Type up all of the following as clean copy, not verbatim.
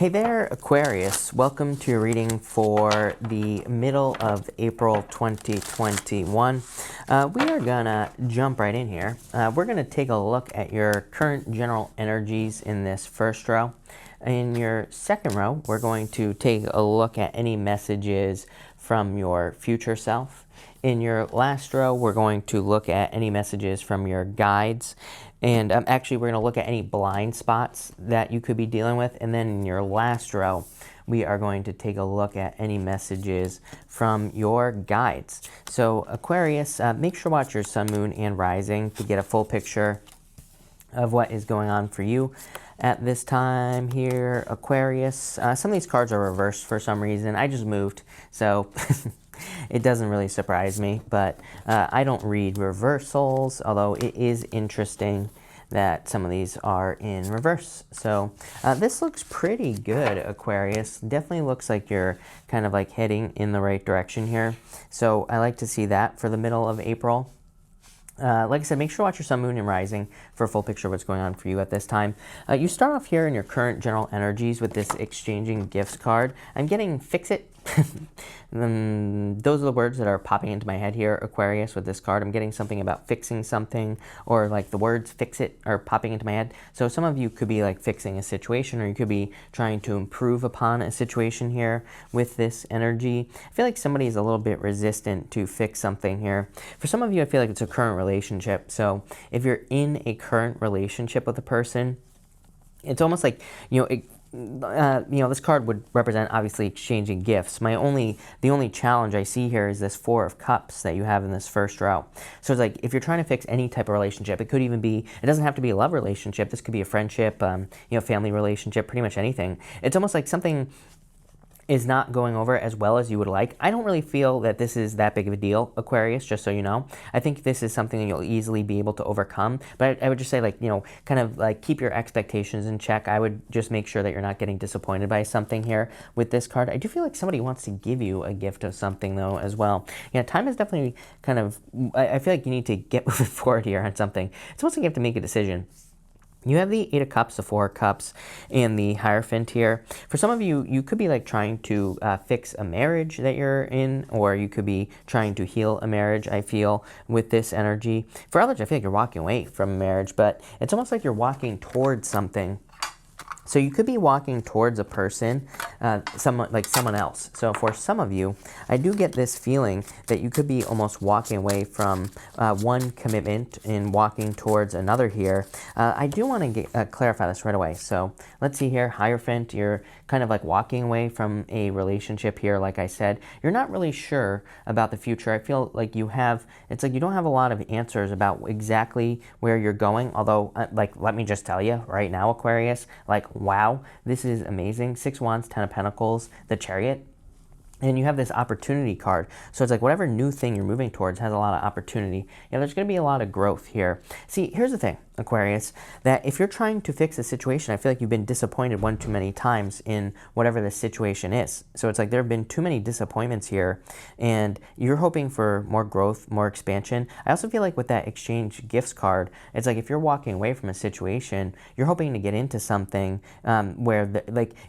Hey there, Aquarius. Welcome to your reading for the middle of April 2021. We are going to jump right in here. We're going to take a look at your current general energies in this first row. In your second row, we're going to take a look at any messages from your future self. In your last row, we're going to look at any messages from your guides. And actually, we're going to look at any blind spots that you could be dealing with. And then in your last row, we are going to take a look at any messages from your guides. So Aquarius, make sure to watch your sun, moon, and rising to get a full picture of what is going on for you at this time here, Aquarius. Some of these cards are reversed for some reason. I just moved, so it doesn't really surprise me, but I don't read reversals, although it is interesting that some of these are in reverse. So this looks pretty good, Aquarius. Definitely looks like you're kind of like heading in the right direction here. So I like to see that for the middle of April. Like I said, make sure to watch your sun, moon, and rising for a full picture of what's going on for you at this time. You start off here in your current general energies with this exchanging gifts card. I'm getting fix it. Those are the words that are popping into my head here, Aquarius, with this card. I'm getting something about fixing something, or like the words fix it are popping into my head. So some of you could be like fixing a situation, or you could be trying to improve upon a situation here with this energy. I feel like somebody is a little bit resistant to fix something here. For some of you, I feel like it's a current relationship. So if you're in a current relationship with a person, it's almost like, this card would represent obviously exchanging gifts. The only challenge I see here is this Four of Cups that you have in this first row. So it's like if you're trying to fix any type of relationship, it could even be, it doesn't have to be a love relationship. This could be a friendship, family relationship, pretty much anything. It's almost like something is not going over as well as you would like. I don't really feel that this is that big of a deal, Aquarius, just so you know. I think this is something that you'll easily be able to overcome. But I would just say, kind of like keep your expectations in check. I would just make sure that you're not getting disappointed by something here with this card. I do feel like somebody wants to give you a gift of something, though, as well. Yeah, time is definitely kind of, I feel like you need to get moving forward here on something. It's almost like you have to make a decision. You have the Eight of Cups, the Four of Cups, and the Hierophant here. For some of you, you could be like trying to fix a marriage that you're in, or you could be trying to heal a marriage, I feel, with this energy. For others, I feel like you're walking away from a marriage, but it's almost like you're walking towards something. So you could be walking towards a person, someone else. So for some of you, I do get this feeling that you could be almost walking away from one commitment and walking towards another here. I do want to clarify this right away. So let's see here, Hierophant, you're kind of like walking away from a relationship here. Like I said, you're not really sure about the future. I feel like it's like you don't have a lot of answers about exactly where you're going. Although, let me just tell you right now, Aquarius, wow, this is amazing. 6 Wands, 10 of Pentacles, the Chariot. And you have this opportunity card. So it's like whatever new thing you're moving towards has a lot of opportunity. There's going to be a lot of growth here. See, here's the thing, Aquarius, that if you're trying to fix a situation, I feel like you've been disappointed one too many times in whatever the situation is. So it's like there have been too many disappointments here, and you're hoping for more growth, more expansion. I also feel like with that exchange gifts card, it's like if you're walking away from a situation, you're hoping to get into something where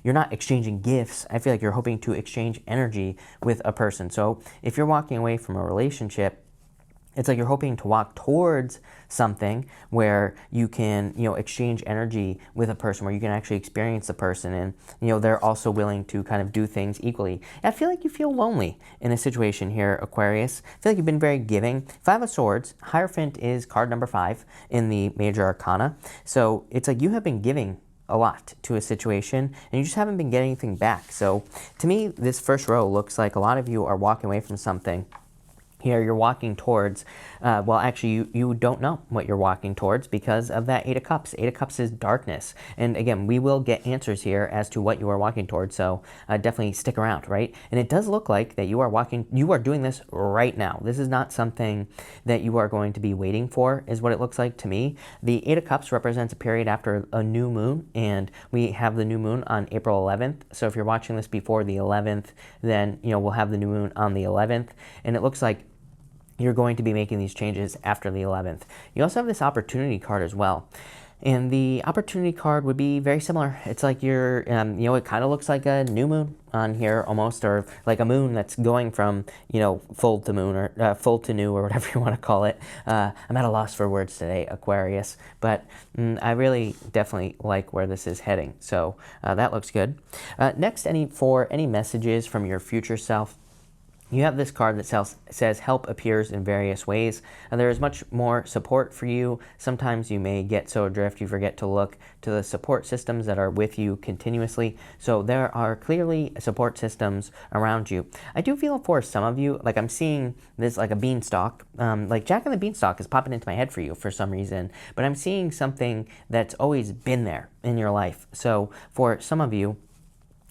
you're not exchanging gifts. I feel like you're hoping to exchange energy with a person. So if you're walking away from a relationship, it's like you're hoping to walk towards something where you can, exchange energy with a person, where you can actually experience the person, and, they're also willing to kind of do things equally. And I feel like you feel lonely in a situation here, Aquarius. I feel like you've been very giving. 5 of Swords, Hierophant is card number 5 in the Major Arcana. So it's like you have been giving a lot to a situation, and you just haven't been getting anything back. So to me, this first row looks like a lot of you are walking away from something. Here you're walking towards, actually you don't know what you're walking towards because of that Eight of Cups. Eight of Cups is darkness. And again, we will get answers here as to what you are walking towards, so definitely stick around, right? And it does look like that you are doing this right now. This is not something that you are going to be waiting for, is what it looks like to me. The Eight of Cups represents a period after a new moon, and we have the new moon on April 11th. So if you're watching this before the 11th, then, we'll have the new moon on the 11th. And it looks like you're going to be making these changes after the 11th. You also have this opportunity card as well. And the opportunity card would be very similar. It's like you're, you know, it kind of looks like a new moon on here almost, or like a moon that's going from, you know, full to moon, or full to new, or whatever you want to call it. I'm at a loss for words today, Aquarius, but I really definitely like where this is heading. So that looks good. Next, for any messages from your future self, you have this card that says help appears in various ways, and there is much more support for you. Sometimes you may get so adrift you forget to look to the support systems that are with you continuously. So there are clearly support systems around you. I do feel for some of you, like I'm seeing this like a beanstalk, like Jack and the Beanstalk is popping into my head for you for some reason, but I'm seeing something that's always been there in your life. So for some of you,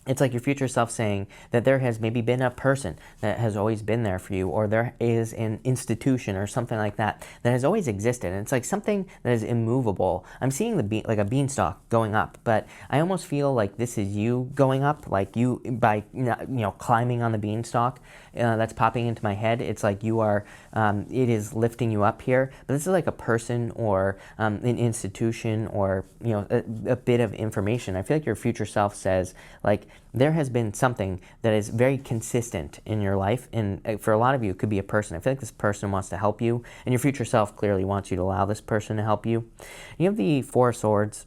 it's like your future self saying that there has maybe been a person that has always been there for you, or there is an institution or something like that that has always existed. And it's like something that is immovable. I'm seeing like a beanstalk going up, but I almost feel like this is you going up, like you by climbing on the beanstalk. That's popping into my head. It's like you are, it is lifting you up here. But this is like a person or an institution, or a bit of information. I feel like your future self says like, there has been something that is very consistent in your life, and for a lot of you, it could be a person. I feel like this person wants to help you, and your future self clearly wants you to allow this person to help you. You have the Four of Swords,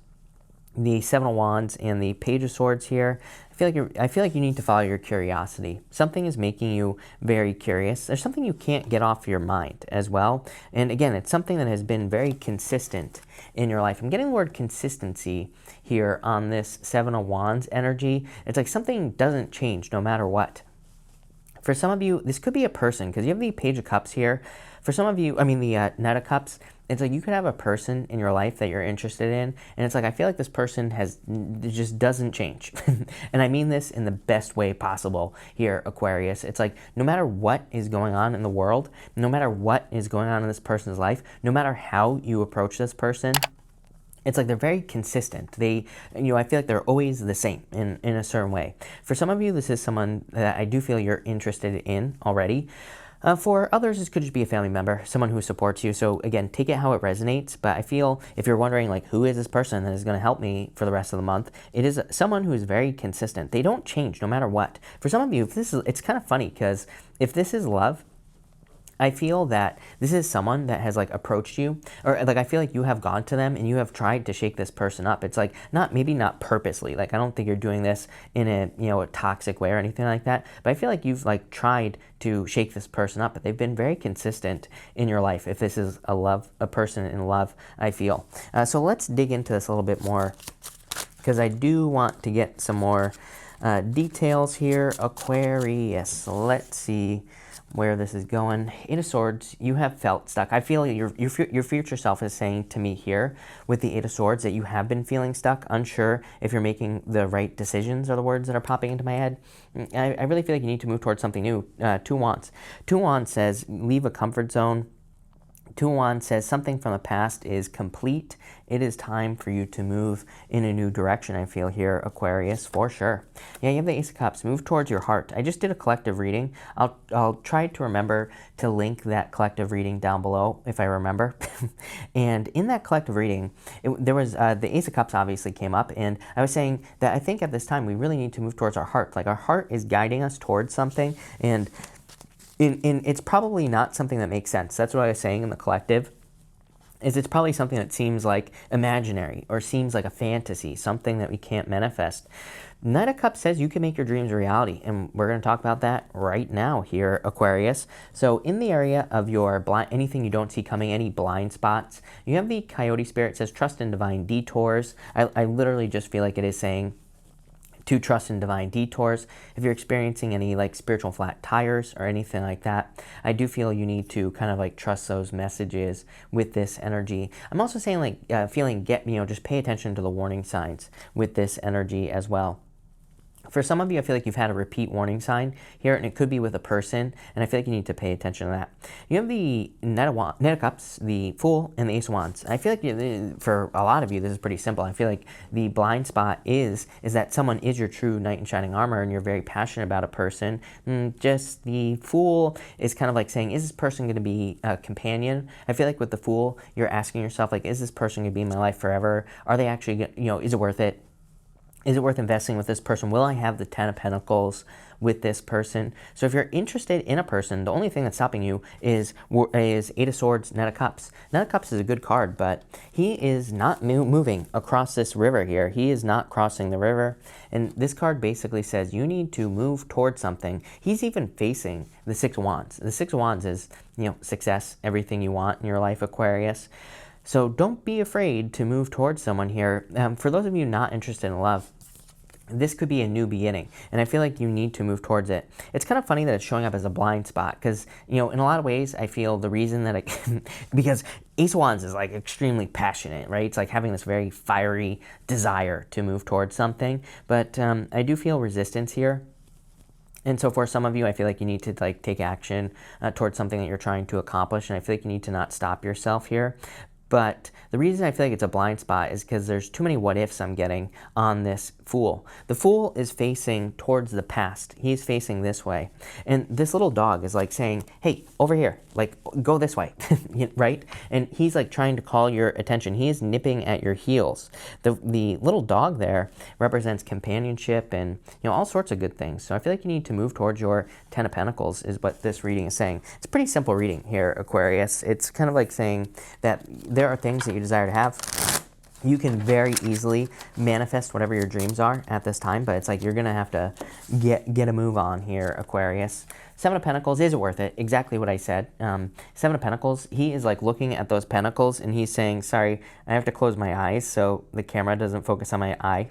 the Seven of Wands, and the Page of Swords here. I feel like you need to follow your curiosity. Something is making you very curious. There's something you can't get off your mind as well. And again, it's something that has been very consistent in your life. I'm getting the word consistency here on this Seven of Wands energy. It's like something doesn't change no matter what. For some of you, this could be a person, because you have the Page of Cups here. For some of you, the Knight of Cups, it's like you could have a person in your life that you're interested in, and it's like I feel like this person just doesn't change. And I mean this in the best way possible here, Aquarius. It's like no matter what is going on in the world, no matter what is going on in this person's life, no matter how you approach this person, it's like they're very consistent. I feel like they're always the same in a certain way. For some of you, this is someone that I do feel you're interested in already. For others, this could just be a family member, someone who supports you. So again, take it how it resonates. But I feel if you're wondering, like, who is this person that is going to help me for the rest of the month? It is someone who is very consistent. They don't change no matter what. For some of you, it's kind of funny, because if this is love, I feel that this is someone that has like approached you, or like I feel like you have gone to them and you have tried to shake this person up. It's like maybe not purposely. Like I don't think you're doing this in a toxic way or anything like that. But I feel like you've like tried to shake this person up, but they've been very consistent in your life. If this is a person in love, I feel. So let's dig into this a little bit more, because I do want to get some more details here, Aquarius. Let's see where this is going. Eight of Swords, you have felt stuck. I feel your future self is saying to me here with the Eight of Swords that you have been feeling stuck, unsure if you're making the right decisions, are the words that are popping into my head. I really feel like you need to move towards something new. Two Wands. Two Wands says leave a comfort zone. Two Wands says something from the past is complete. It is time for you to move in a new direction, I feel here, Aquarius, for sure. Yeah, you have the Ace of Cups. Move towards your heart. I just did a collective reading. I'll try to remember to link that collective reading down below if I remember. And in that collective reading, there was the Ace of Cups obviously came up, and I was saying that I think at this time we really need to move towards our heart. Like our heart is guiding us towards something, and it's probably not something that makes sense. That's what I was saying in the collective. It's probably something that seems like imaginary or seems like a fantasy, something that we can't manifest. Knight of Cups says you can make your dreams a reality, and we're going to talk about that right now here, Aquarius. So in the area of your anything you don't see coming, any blind spots, you have the Coyote Spirit says trust in divine detours. I literally just feel like it is saying to trust in divine detours. If you're experiencing any like spiritual flat tires or anything like that, I do feel you need to kind of like trust those messages with this energy. I'm also saying like just pay attention to the warning signs with this energy as well. For some of you, I feel like you've had a repeat warning sign here, and it could be with a person, and I feel like you need to pay attention to that. You have the Knight of Cups, the Fool, and the Ace of Wands. I feel like for a lot of you, this is pretty simple. I feel like the blind spot is that someone is your true knight in shining armor, and you're very passionate about a person. Just the Fool is kind of like saying, is this person going to be a companion? I feel like with the Fool, you're asking yourself, like, is this person going to be in my life forever? Are they actually, is it worth it? Is it worth investing with this person? Will I have the 10 of Pentacles with this person? So if you're interested in a person, the only thing that's stopping you is Eight of Swords, Knight of Cups. Knight of Cups is a good card, but he is not moving across this river here. He is not crossing the river. And this card basically says you need to move towards something. He's even facing the Six of Wands. The Six of Wands is, success, everything you want in your life, Aquarius. So don't be afraid to move towards someone here. For those of you not interested in love, this could be a new beginning, and I feel like you need to move towards it. It's kind of funny that it's showing up as a blind spot because, in a lot of ways, I feel the reason that because Ace of Wands is like extremely passionate, right? It's like having this very fiery desire to move towards something, but I do feel resistance here. And so for some of you, I feel like you need to take action towards something that you're trying to accomplish, and I feel like you need to not stop yourself here. But the reason I feel like it's a blind spot is because there's too many what ifs I'm getting on this Fool. The Fool is facing towards the past. He's facing this way. And this little dog is like saying, hey, over here, go this way, right? And he's like trying to call your attention. He is nipping at your heels. The little dog there represents companionship and, all sorts of good things. So I feel like you need to move towards your 10 of Pentacles is what this reading is saying. It's a pretty simple reading here, Aquarius. It's kind of like saying that there are things that you desire to have. You can very easily manifest whatever your dreams are at this time, but it's like you're going to have to get a move on here, Aquarius. Seven of Pentacles, is it worth it? Exactly what I said. Seven of Pentacles, he is like looking at those pentacles and he's saying, sorry, I have to close my eyes so the camera doesn't focus on my eye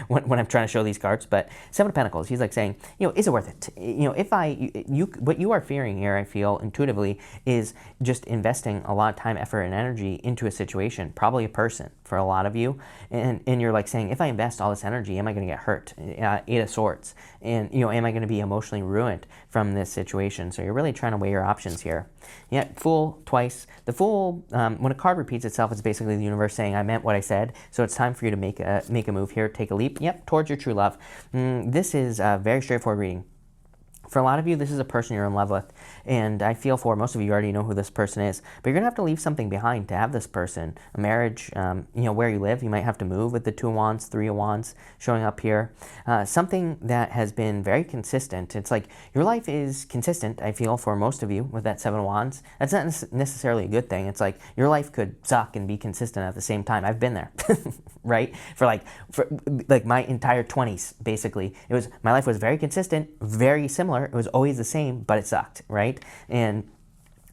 when I'm trying to show these cards. But Seven of Pentacles, he's like saying, is it worth it? What you are fearing here, I feel intuitively, is just investing a lot of time, effort, and energy into a situation, probably a person for a lot of you. And you're like saying, if I invest all this energy, am I going to get hurt? Eight of Swords. And, am I going to be emotionally ruined from this situation? So you're really trying to weigh your options here. Yeah, Fool twice. The Fool, when a card repeats itself, it's basically the universe saying, I meant what I said. So it's time for you to make a move here, take a leap. Yep, towards your true love. This is a very straightforward reading. For a lot of you, this is a person you're in love with, and I feel for most of you already know who this person is, but you're going to have to leave something behind to have this person. A marriage, where you live, you might have to move with the Two of Wands, Three of Wands showing up here. Something that has been very consistent. It's like your life is consistent, I feel, for most of you with that Seven of Wands. That's not necessarily a good thing. It's like your life could suck and be consistent at the same time. I've been there, right? For my entire 20s, basically. My life was very consistent, very similar. It was always the same, but it sucked, right? And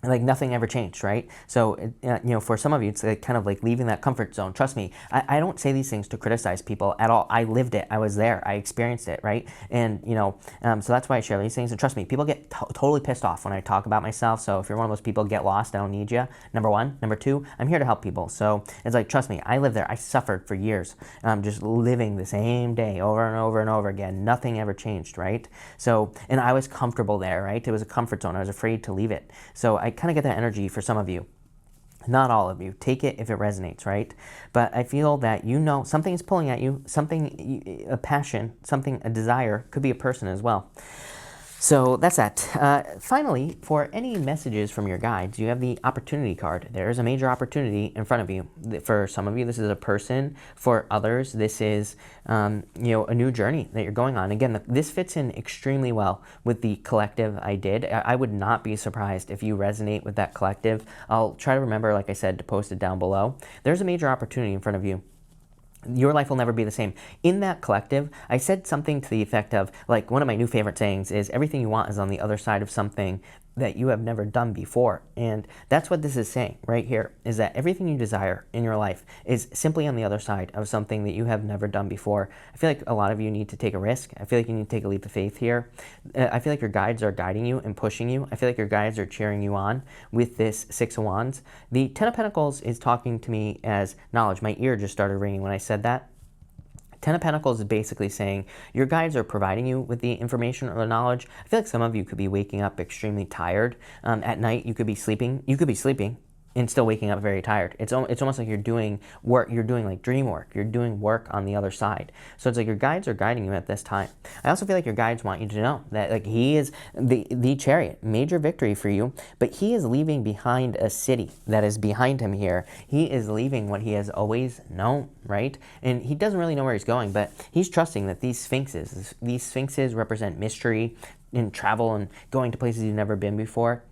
nothing ever changed, right? So, for some of you, it's kind of like leaving that comfort zone. Trust me, I don't say these things to criticize people at all. I lived it. I was there. I experienced it, right? And, so that's why I share these things. And trust me, people get totally pissed off when I talk about myself. So if you're one of those people, get lost. I don't need you. Number one. Number two, I'm here to help people. So it's like, trust me, I lived there. I suffered for years, just living the same day over and over and over again. Nothing ever changed, right? So, and I was comfortable there, right? It was a comfort zone. I was afraid to leave it. So I kind of get that energy for some of you. Not all of you. Take it if it resonates, right? But I feel that something is pulling at you, something, a passion, something, a desire, could be a person as well. So that's that. Finally, for any messages from your guides, you have the opportunity card. There's a major opportunity in front of you. For some of you, this is a person. For others, this is a new journey that you're going on. Again, this fits in extremely well with the collective I did. I would not be surprised if you resonate with that collective. I'll try to remember, like I said, to post it down below. There's a major opportunity in front of you. Your life will never be the same. In that collective, I said something to the effect of, one of my new favorite sayings is, everything you want is on the other side of something that you have never done before. And that's what this is saying right here, is that everything you desire in your life is simply on the other side of something that you have never done before. I feel like a lot of you need to take a risk. I feel like you need to take a leap of faith here. I feel like your guides are guiding you and pushing you. I feel like your guides are cheering you on with this Six of Wands. The Ten of Pentacles is talking to me as knowledge. My ear just started ringing when I said that. Ten of Pentacles is basically saying your guides are providing you with the information or the knowledge. I feel like some of you could be waking up extremely tired at night. You could be sleeping. And still waking up very tired. It's almost like you're doing work. You're doing like dream work. You're doing work on the other side. So it's like your guides are guiding you at this time. I also feel like your guides want you to know that like he is the Chariot, major victory for you, but he is leaving behind a city that is behind him here. He is leaving what he has always known, right? And he doesn't really know where he's going, but he's trusting that these sphinxes represent mystery and travel and going to places you've never been before.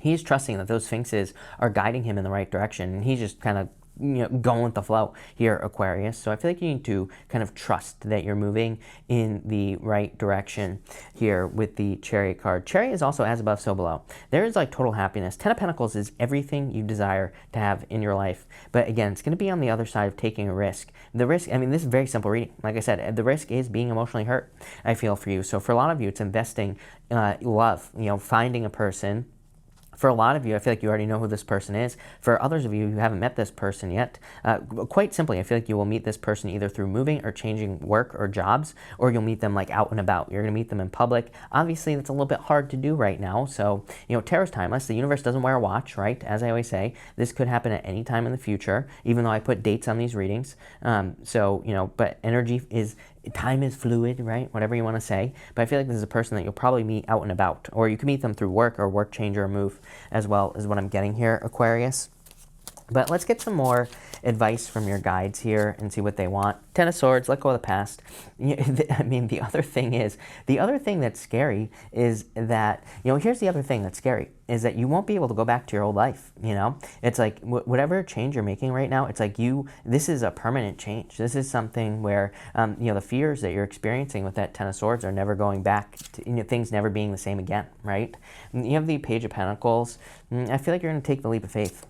He's trusting that those sphinxes are guiding him in the right direction, and he's just kind of going with the flow here, Aquarius. So I feel like you need to kind of trust that you're moving in the right direction here with the Chariot card. Chariot is also as above, so below. There is like total happiness. Ten of Pentacles is everything you desire to have in your life. But again, it's going to be on the other side of taking a risk. The risk, I mean, this is very simple reading. Like I said, the risk is being emotionally hurt, I feel, for you. So for a lot of you, it's investing love, finding a person. For a lot of you, I feel like you already know who this person is. For others of you who haven't met this person yet, quite simply, I feel like you will meet this person either through moving or changing work or jobs, or you'll meet them like out and about. You're going to meet them in public. Obviously, that's a little bit hard to do right now. So, Tarot's timeless. The universe doesn't wear a watch, right? As I always say, this could happen at any time in the future, even though I put dates on these readings. But time is fluid, right? Whatever you want to say. But I feel like this is a person that you'll probably meet out and about, or you can meet them through work or work change or move as well, is what I'm getting here, Aquarius. But let's get some more advice from your guides here and see what they want. Ten of Swords, let go of the past. I mean, the other thing that's scary is that, here's the other thing that's scary, is that you won't be able to go back to your old life, It's like whatever change you're making right now, it's like this is a permanent change. This is something where, the fears that you're experiencing with that Ten of Swords are never going back to, things never being the same again, right? You have the Page of Pentacles. I feel like you're going to take the leap of faith.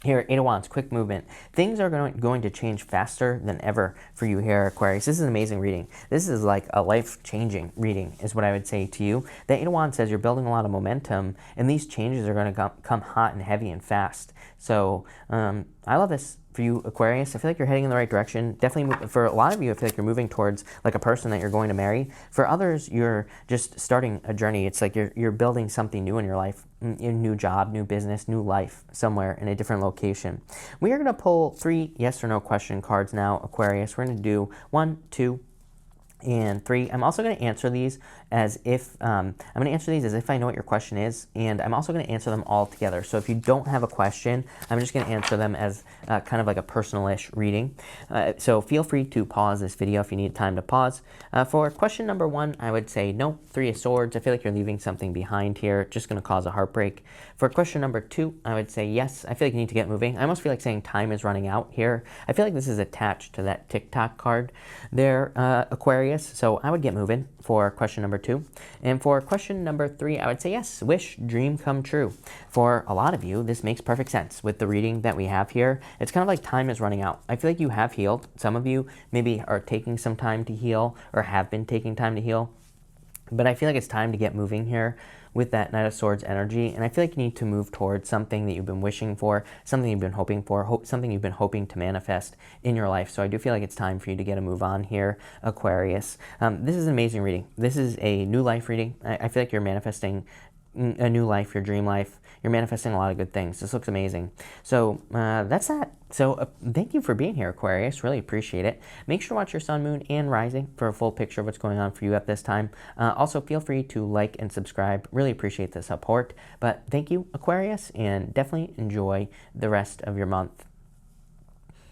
Here, Eight of Wands, quick movement. Things are going to change faster than ever for you here, Aquarius. This is an amazing reading. This is like a life-changing reading, is what I would say to you. The Eight of Wands says you're building a lot of momentum, and these changes are going to come hot and heavy and fast. So I love this for you, Aquarius. I feel like you're heading in the right direction. Definitely, for a lot of you, I feel like you're moving towards like a person that you're going to marry. For others, you're just starting a journey. It's like you're building something new in your life, a new job, new business, new life, somewhere in a different location. We are going to pull 3 yes or no question cards now, Aquarius. We're going to do 1, 2, and 3. I'm also going to answer these as if I know what your question is, and I'm also going to answer them all together. So if you don't have a question, I'm just going to answer them as kind of like a personalish reading. So feel free to pause this video if you need time to pause. For question number 1, I would say no. 3 of Swords. I feel like you're leaving something behind here, just going to cause a heartbreak. For question number 2, I would say yes. I feel like you need to get moving. I almost feel like saying time is running out here. I feel like this is attached to that TikTok card there, Aquarius. So I would get moving for question number 2. And for question number 3, I would say yes, wish, dream come true. For a lot of you, this makes perfect sense with the reading that we have here. It's kind of like time is running out. I feel like you have healed. Some of you maybe are taking some time to heal or have been taking time to heal. But I feel like it's time to get moving here with that Knight of Swords energy. And I feel like you need to move towards something that you've been wishing for, something you've been hoping for, something you've been hoping to manifest in your life. So I do feel like it's time for you to get a move on here, Aquarius. This is an amazing reading. This is a new life reading. I feel like you're manifesting a new life, your dream life. You're manifesting a lot of good things. This looks amazing. So that's that. So thank you for being here, Aquarius. Really appreciate it. Make sure to watch your sun, moon, and rising for a full picture of what's going on for you at this time. Also, feel free to like and subscribe. Really appreciate the support. But thank you, Aquarius, and definitely enjoy the rest of your month.